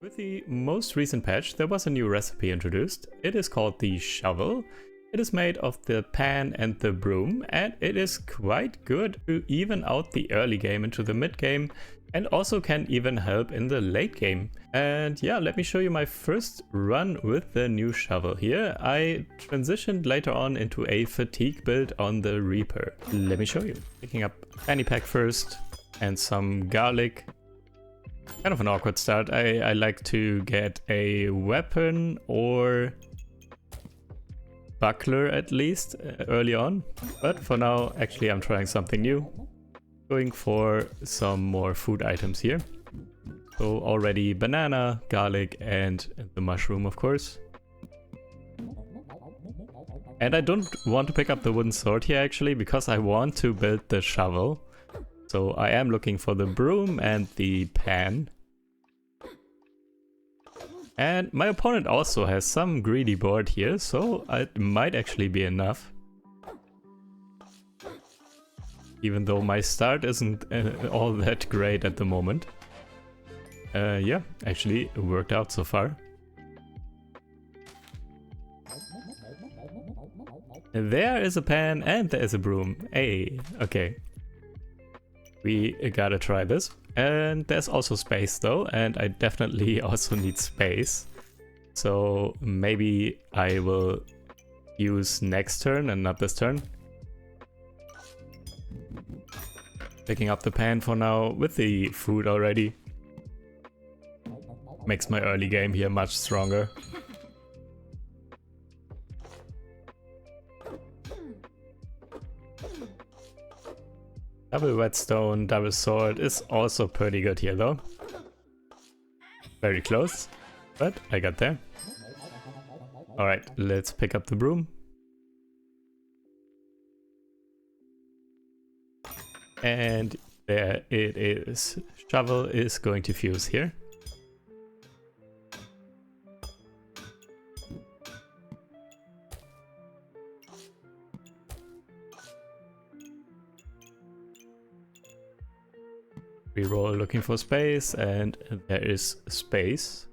With the most recent patch, there was a new recipe introduced. It is called the shovel. It is made of the pan and the broom, and it is quite good to even out the early game into the mid game, and also can even help in the late game. And yeah, let me show you my first run with the new shovel here. I transitioned later on into a fatigue build on the Reaper. Let me show you. Picking up fanny pack first and some garlic. Kind of an awkward start. I like to get a weapon or buckler at least early on. But for now, actually I'm trying something new. Going for some more food items here. So already banana, garlic, and the mushroom, of course. And I don't want to pick up the wooden sword here actually, because I want to build the shovel. So I am looking for the broom and the pan. And my opponent also has some greedy board here, so it might actually be enough. Even though my start isn't all that great at the moment. Yeah, actually it worked out so far. There is a pan and there is a broom. Hey, okay. We gotta try this. And there's also space though, and I definitely also need space. So maybe I will use next turn and not this turn. Picking up the pan for now with the food already. Makes my early game here much stronger. Double whetstone, double sword is also pretty good here though. Very close, but I got there. Alright, let's pick up the broom. And there it is. Shovel is going to fuse here. Reroll looking for space, and there is space.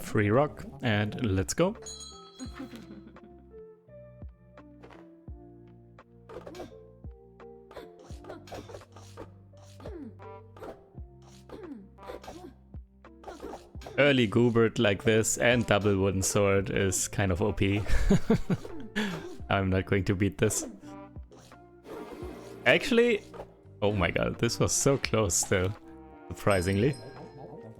Free rock, and let's go. Early Goobert like this and double wooden sword is kind of OP. I'm not going to beat this. Actually, oh my god, this was so close still, surprisingly.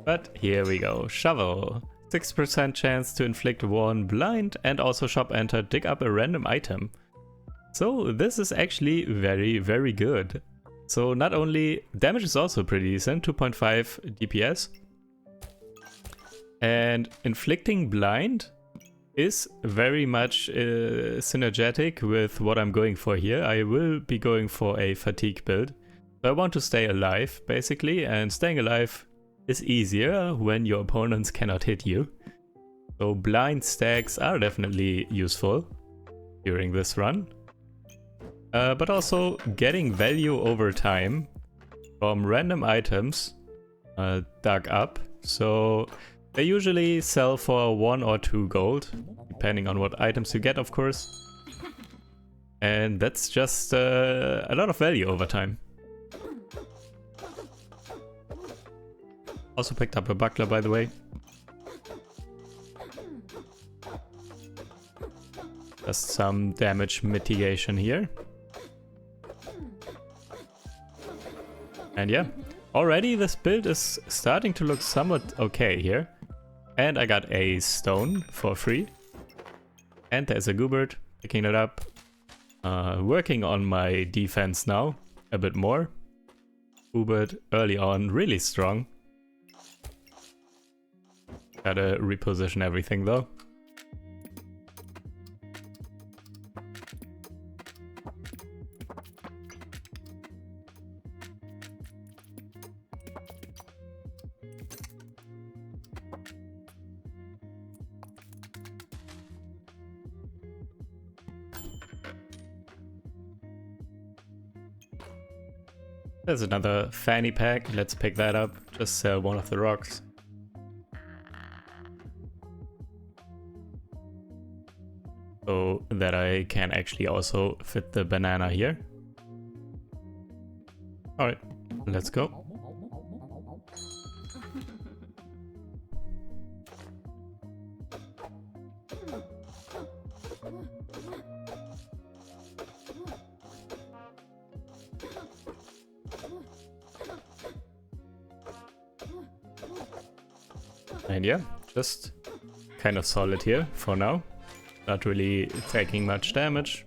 But here we go, shovel. 6% chance to inflict 1 blind and also shop enter, dig up a random item. So this is actually very, very good. So not only damage is also pretty decent, 2.5 DPS. And inflicting blind is very much synergetic with what I'm going for here. I will be going for a fatigue build. So I want to stay alive basically, and staying alive is easier when your opponents cannot hit you. So blind stacks are definitely useful during this run. But also getting value over time from random items dug up. So they usually sell for 1 or 2 gold, depending on what items you get, of course. And that's just a lot of value over time. Also picked up a buckler, by the way. Just some damage mitigation here. And yeah, already this build is starting to look somewhat okay here. And I got a stone for free. And there's a Goobert, picking it up. Working on my defense now, a bit more. Goobert early on, really strong. Gotta reposition everything though. There's another fanny pack. Let's pick that up. Just sell one of the rocks. So that I can actually also fit the banana here. Alright, let's go. And yeah, just kind of solid here for now. Not really taking much damage.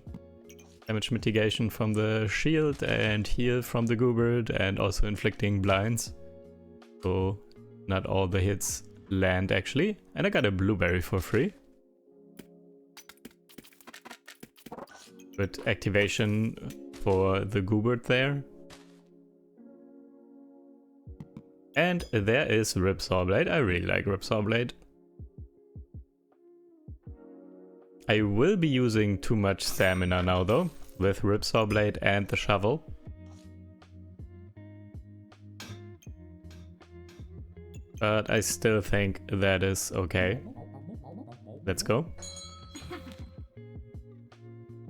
Damage mitigation from the shield and heal from the Goobert and also inflicting blinds. So not all the hits land actually. And I got a blueberry for free. With activation for the Goobert there. And there is Ripsaw Blade. I really like Ripsaw Blade. I will be using too much stamina now though, with Ripsaw Blade and the shovel. But I still think that is okay. Let's go.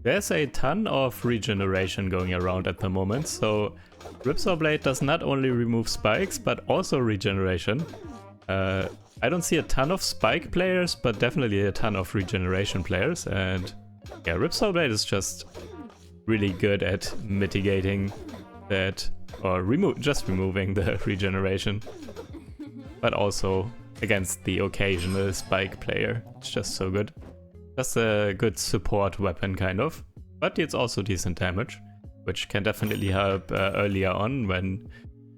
There's a ton of regeneration going around at the moment, so Ripsaw Blade does not only remove spikes, but also regeneration. I don't see a ton of spike players, but definitely a ton of regeneration players, and yeah, Ripsaw Blade is just really good at mitigating that, or just removing the regeneration, but also against the occasional spike player. It's just so good. Just a good support weapon kind of, but it's also decent damage, which can definitely help earlier on when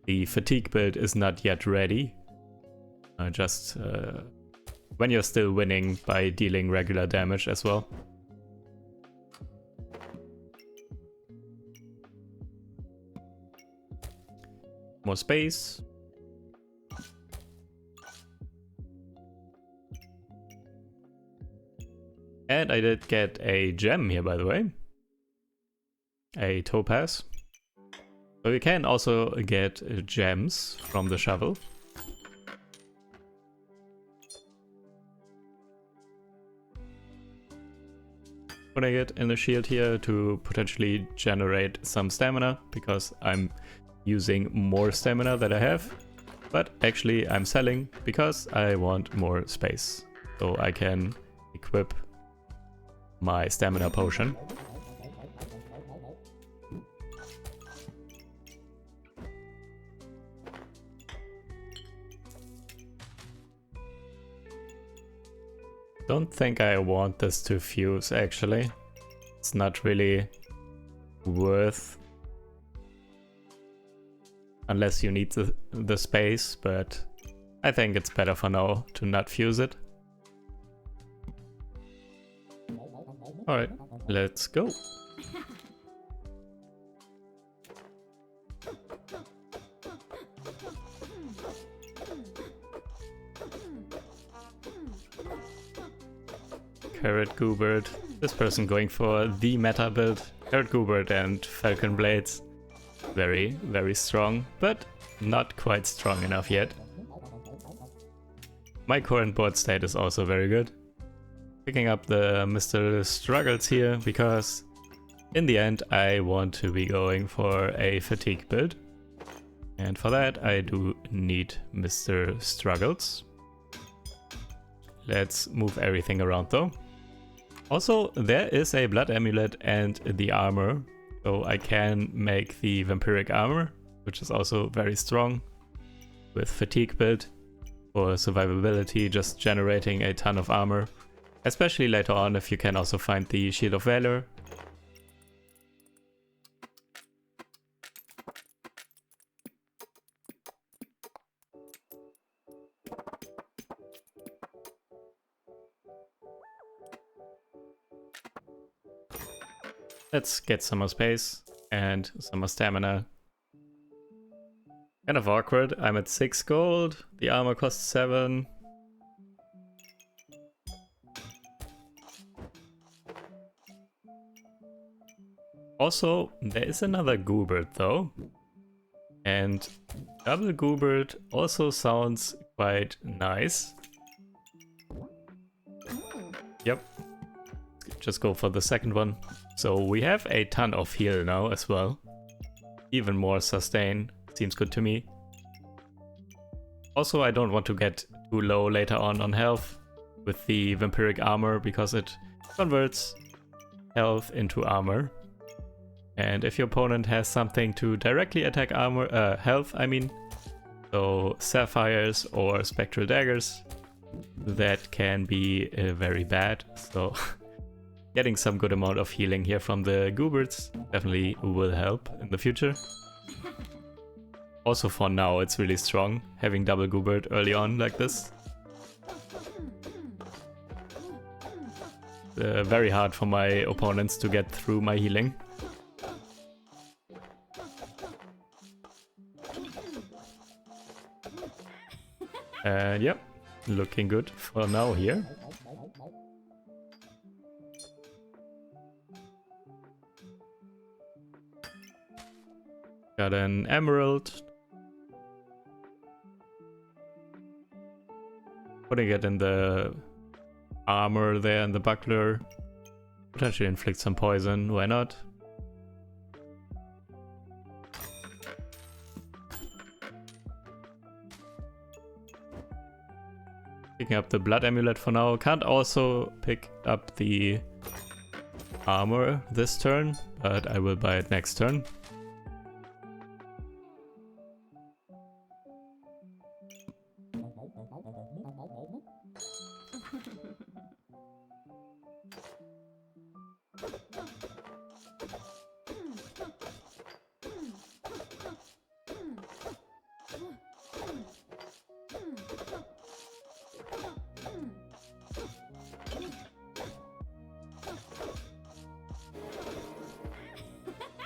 the fatigue build is not yet ready. Just when you're still winning by dealing regular damage as well. More space. And I did get a gem here, by the way. A topaz. So you can also get gems from the shovel. Putting it in the shield here to potentially generate some stamina, because I'm using more stamina that I have. But actually I'm selling because I want more space. So I can equip my stamina potion. Don't think I want this to fuse actually. It's not really worth, unless you need the space, but I think it's better for now to not fuse it. Alright, let's go. Carrot Goobert. This person going for the meta build. Carrot Goobert and Falcon Blades. Very, very strong, but not quite strong enough yet. My current board state is also very good. Picking up the Mr. Struggles here, because in the end I want to be going for a fatigue build. And for that I do need Mr. Struggles. Let's move everything around though. Also, there is a blood amulet and the armor, so I can make the vampiric armor, which is also very strong, with fatigue build for survivability, just generating a ton of armor, especially later on if you can also find the Shield of Valor. Let's get some more space and some more stamina. Kind of awkward. I'm at 6 gold. The armor costs 7. Also, there is another Goobert though. And double Goobert also sounds quite nice. Yep. Just go for the second one. So we have a ton of heal now as well. Even more sustain. Seems good to me. Also, I don't want to get too low later on health with the vampiric armor because it converts health into armor. And if your opponent has something to directly attack armor, health, I mean, so sapphires or spectral daggers, that can be very bad. So getting some good amount of healing here from the Gooberts definitely will help in the future. Also for now, it's really strong having double Goobert early on like this. Very hard for my opponents to get through my healing. And yep, looking good for now here. Got an emerald. Putting it in the armor there and the buckler. Potentially inflict some poison, why not? Picking up the blood amulet for now. Can't also pick up the armor this turn, but I will buy it next turn.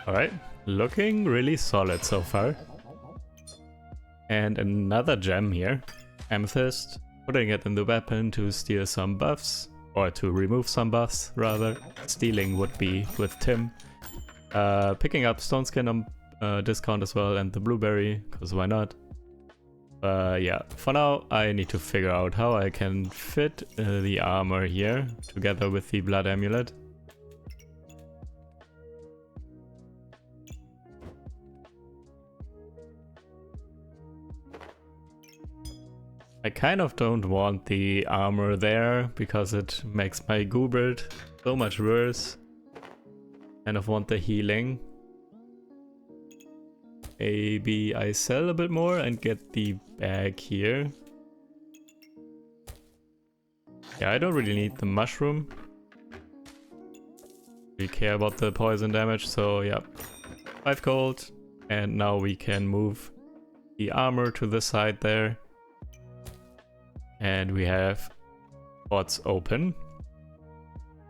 Alright, looking really solid so far. And another gem here, amethyst, putting it in the weapon to steal some buffs, or to remove some buffs rather. Stealing would be with Tim. Picking up stone skin on discount as well, and the blueberry, because why not? Yeah, for now I need to figure out how I can fit the armor here together with the blood amulet. I kind of don't want the armor there because it makes my Goobert so much worse. Kind of want the healing. Maybe I sell a bit more and get the bag here. Yeah, I don't really need the mushroom. We care about the poison damage, so yeah. 5 gold. And now we can move the armor to the side there. And we have spots open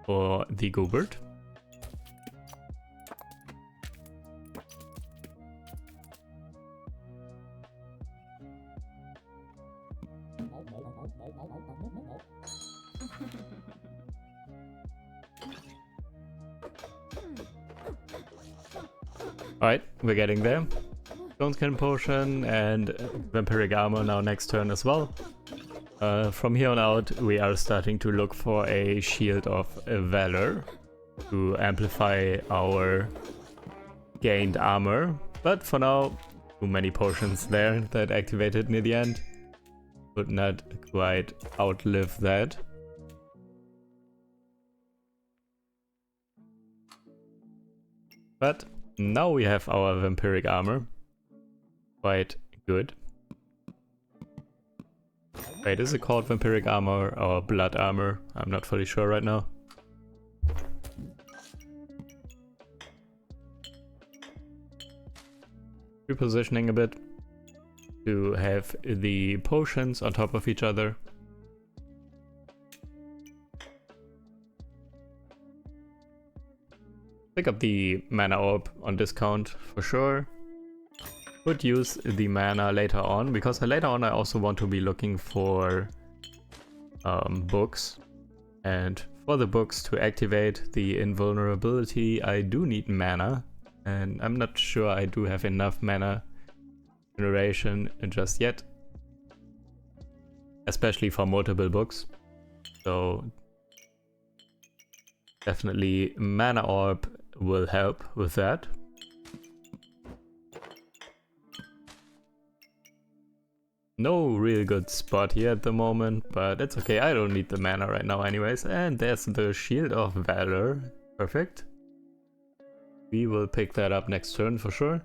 for the Goobert. Alright, we're getting there. Stone Skin Potion and Vampiric Armor now next turn as well. From here on out, we are starting to look for a Shield of Valor to amplify our gained armor. But for now, too many potions there that activated near the end. Could not quite outlive that. But now we have our Vampiric Armor. Quite good. Wait, is it called Vampiric Armor or Blood Armor? I'm not fully sure right now. Repositioning a bit to have the potions on top of each other. Pick up the mana orb on discount for sure. Could use the mana later on, because later on I also want to be looking for books. And for the books to activate the invulnerability, I do need mana. And I'm not sure I do have enough mana generation just yet, especially for multiple books. So definitely mana orb will help with that. No real good spot here at the moment, but it's okay. I don't need the mana right now anyways. And there's the Shield of Valor. Perfect. We will pick that up next turn for sure.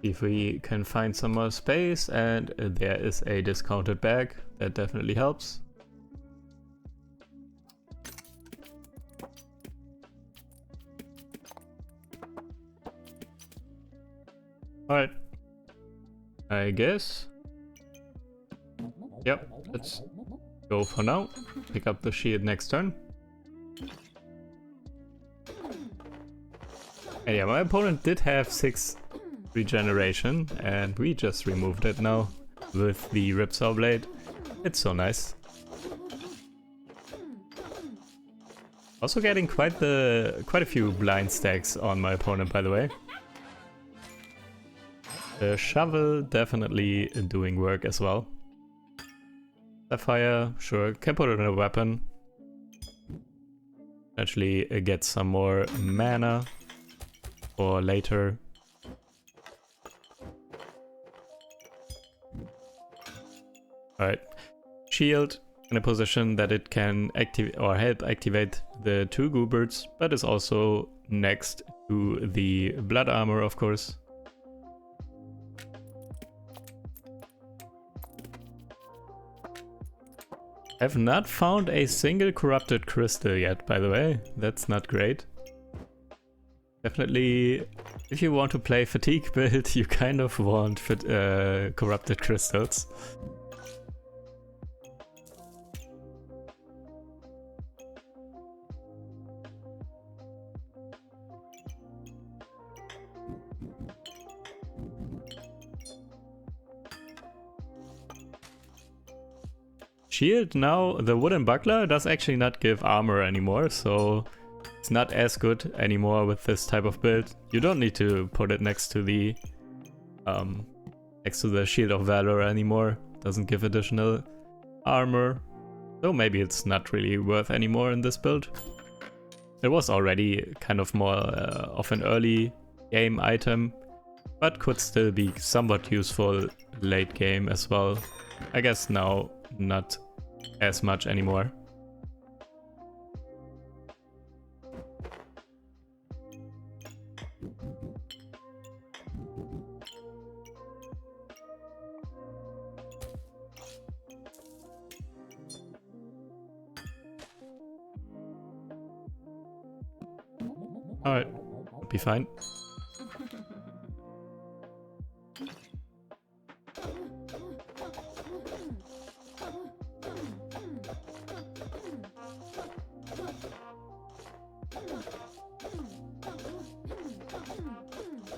If we can find some more space, and there is a discounted bag, that definitely helps. Alright, I guess. Yep, let's go for now. Pick up the shield next turn. And yeah, my opponent did have 6 regeneration, and we just removed it now with the Ripsaw Blade. It's so nice. Also getting quite a few blind stacks on my opponent, by the way. The shovel definitely doing work as well. Sapphire, sure, can put it in a weapon. Actually get some more mana for later. Alright, shield in a position that it can activate or help activate the 2 Gooberts, but is also next to the blood armor, of course. I've not found a single corrupted crystal yet, by the way. That's not great. Definitely, if you want to play fatigue build, you kind of want corrupted crystals. Shield now, the wooden buckler does actually not give armor anymore, so it's not as good anymore with this type of build. You don't need to put it next to the Shield of Valor anymore. Doesn't give additional armor, so maybe it's not really worth anymore in this build. It was already kind of more of an early game item, but could still be somewhat useful late game as well. I guess now not as much anymore. Alright, be fine.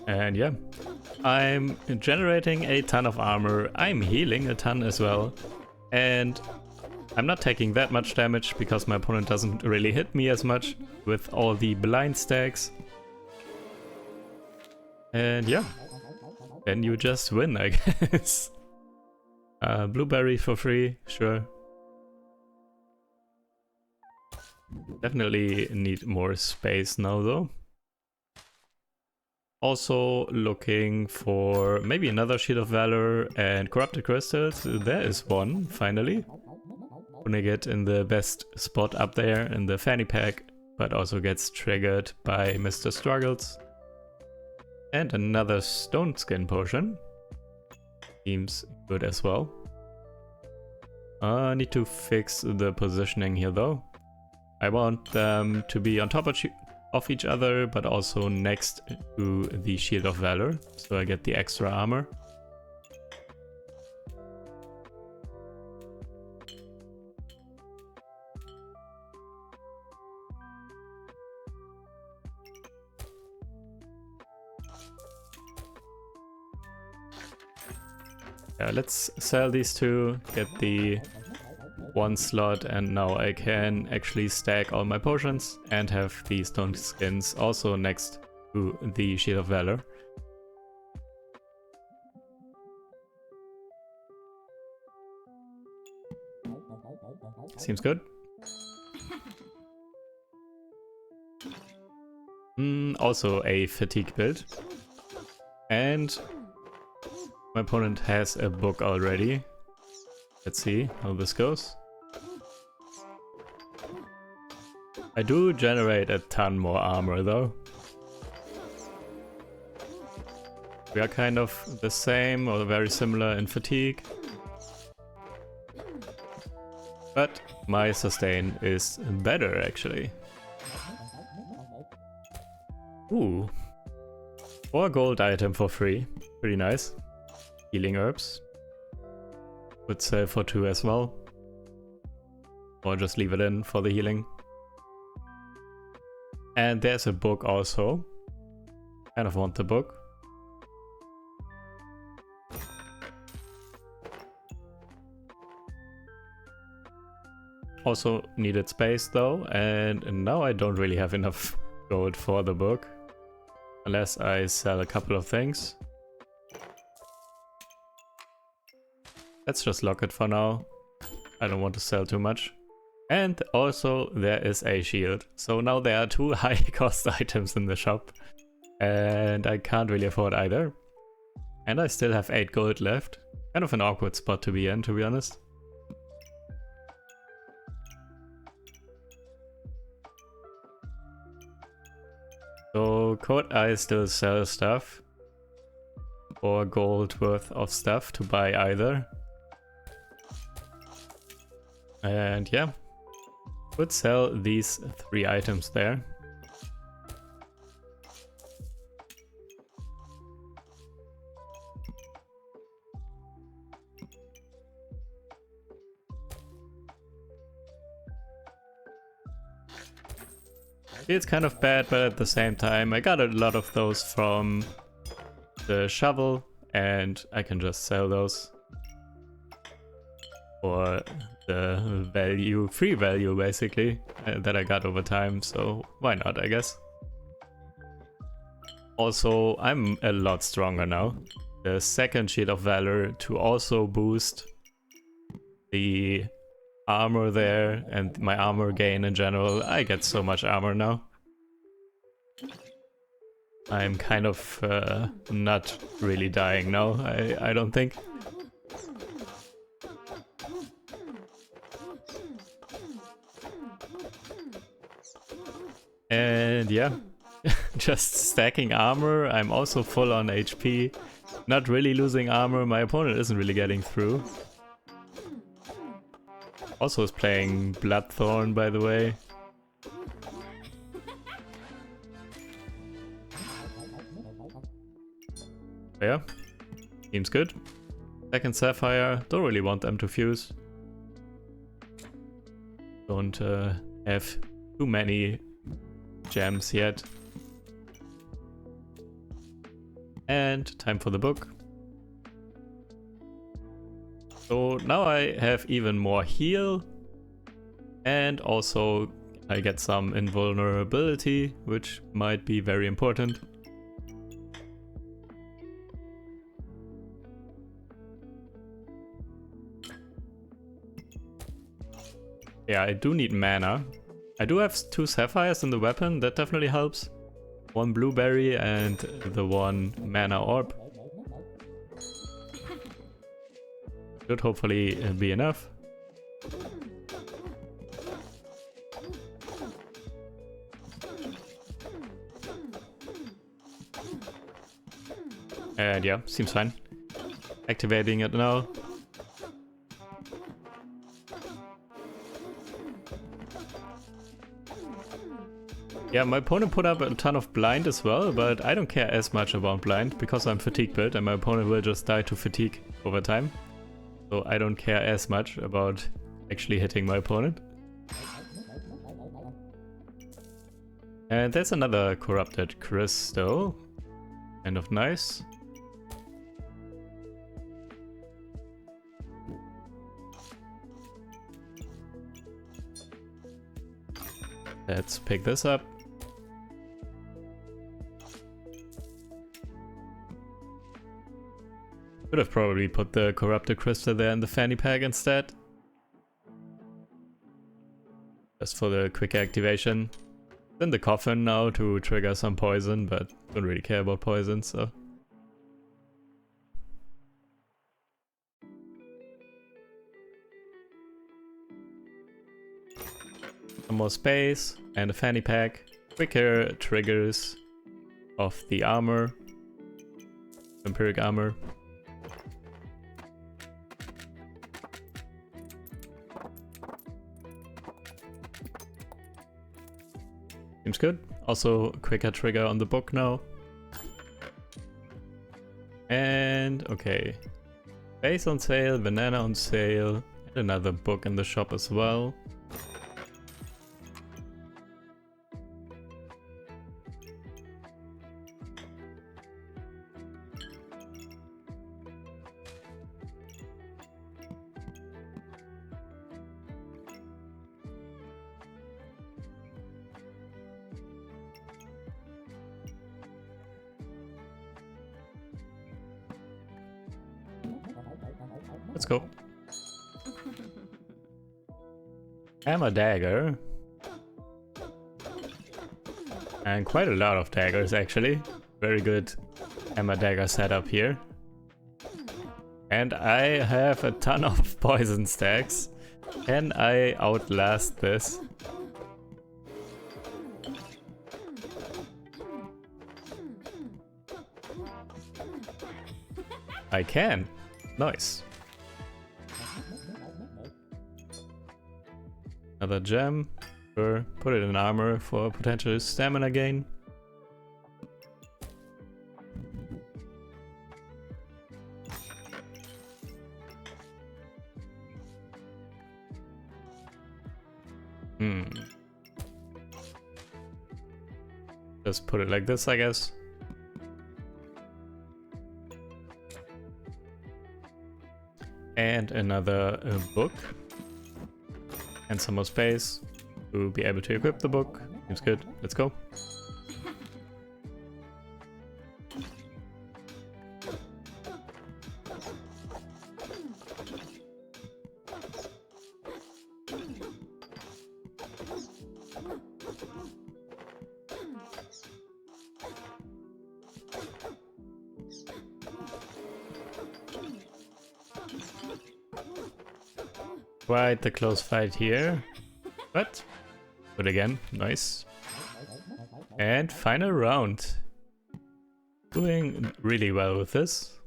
And yeah, I'm generating a ton of armor, I'm healing a ton as well, and I'm not taking that much damage because my opponent doesn't really hit me as much with all the blind stacks. And yeah, then you just win, I guess. Blueberry for free, sure. Definitely need more space now though. Also looking for maybe another Shield of Valor and Corrupted Crystals. There is one, finally. Putting it in the best spot up there in the fanny pack, but also gets triggered by Mr. Struggles. And another Stone Skin Potion. Seems good as well. I need to fix the positioning here though. I want them to be on top of each other, but also next to the Shield of Valor, so I get the extra armor. Yeah, let's sell these two, get the one slot, and now I can actually stack all my potions and have the stone skins also next to the Shield of Valor. Seems good. Also a fatigue build. And my opponent has a book already. Let's see how this goes. I do generate a ton more armor though. We are kind of the same or very similar in fatigue. But my sustain is better actually. Ooh. 4 gold item for free. Pretty nice. Healing herbs. Would sell for 2 as well. Or just leave it in for the healing. And there's a book also. Kind of want the book. Also needed space though, and now I don't really have enough gold for the book. Unless I sell a couple of things. Let's just lock it for now. I don't want to sell too much. And also there is a shield. So now there are 2 high cost items in the shop. And I can't really afford either. And I still have 8 gold left. Kind of an awkward spot to be in, to be honest. So could I still sell stuff? Or gold worth of stuff to buy either? And yeah, could sell these 3 items there. It's kind of bad, but at the same time I got a lot of those from the shovel and I can just sell those for the value, free value basically, that I got over time, so why not, I guess. Also, I'm a lot stronger now. The second Shield of Valor to also boost the armor there and my armor gain in general. I get so much armor now. I'm kind of not really dying now, I don't think. And yeah, just stacking armor. I'm also full on HP. Not really losing armor. My opponent isn't really getting through. Also is playing Bloodthorn, by the way. Yeah, seems good. Second Sapphire, don't really want them to fuse. Don't have too many gems yet. And time for the book. So now I have even more heal. And also I get some invulnerability, which might be very important. Yeah, I do need mana. I do have 2 sapphires in the weapon, that definitely helps. 1 blueberry and the 1 mana orb. Should hopefully be enough. And yeah, seems fine. Activating it now. Yeah, my opponent put up a ton of blind as well, but I don't care as much about blind because I'm fatigue built and my opponent will just die to fatigue over time. So I don't care as much about actually hitting my opponent. And that's another corrupted crystal. Kind of nice. Let's pick this up. Could have probably put the corrupted crystal there in the fanny pack instead. Just for the quick activation. It's in the coffin now to trigger some poison, but don't really care about poison, so. Some more space and a fanny pack. Quicker triggers of the armor. Vampiric armor. Seems good. Also, quicker trigger on the book now. And okay. Base on sale, banana on sale, and another book in the shop as well. Let's go. Hammer dagger. And quite a lot of daggers actually. Very good hammer dagger setup here. And I have a ton of poison stacks. Can I outlast this? I can. Nice. Another gem. Sure. Put it in armor for potential stamina gain. Just put it like this, I guess. And another book. And some more space to be able to equip the book. Seems good. Let's go. Quite the close fight here, but good again, nice. And final round. Doing really well with this.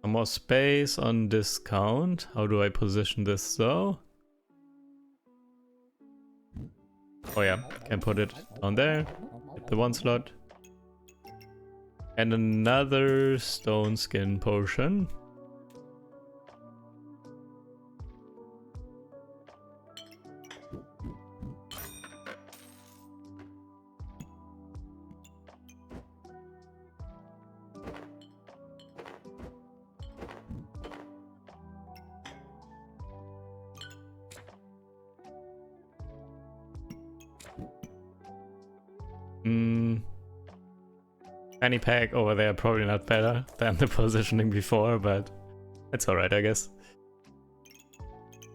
Some more space on discount. How do I position this though? Oh yeah, can put it on there. Hit the one slot. And another stone skin potion. Fanny pack over there probably not better than the positioning before, but it's alright, I guess.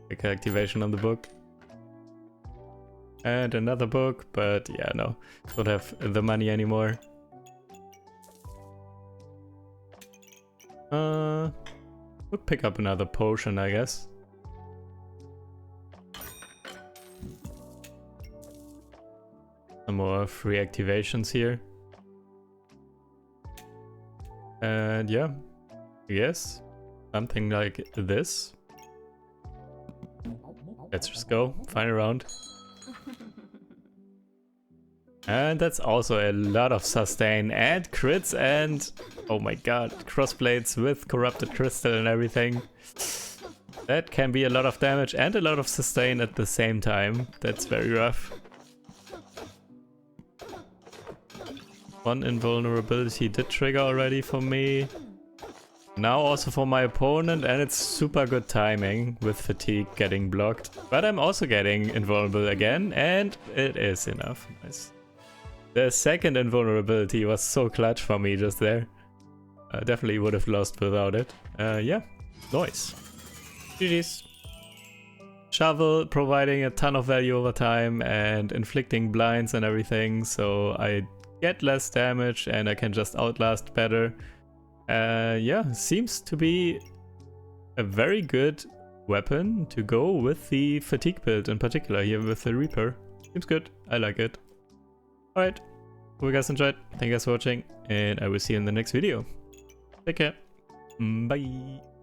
Quick activation on the book. And another book, but yeah, no. Don't have the money anymore. We'll pick up another potion, I guess. Some more free activations here. And yeah, yes, something like this. Let's just go, final round. And that's also a lot of sustain and crits and, oh my god, crossblades with corrupted crystal and everything. That can be a lot of damage and a lot of sustain at the same time. That's very rough. One invulnerability did trigger already for me. Now also for my opponent, and it's super good timing with fatigue getting blocked. But I'm also getting invulnerable again, and it is enough. Nice. The second invulnerability was so clutch for me just there. Definitely would have lost without it. Yeah, nice. GG's. Shovel providing a ton of value over time and inflicting blinds and everything, so I get less damage and I can just outlast better. Yeah, seems to be a very good weapon to go with the fatigue build in particular here with the Reaper. Seems good, I like it. Alright, hope you guys enjoyed, thank you guys for watching, and I will see you in the next video. Take care, bye!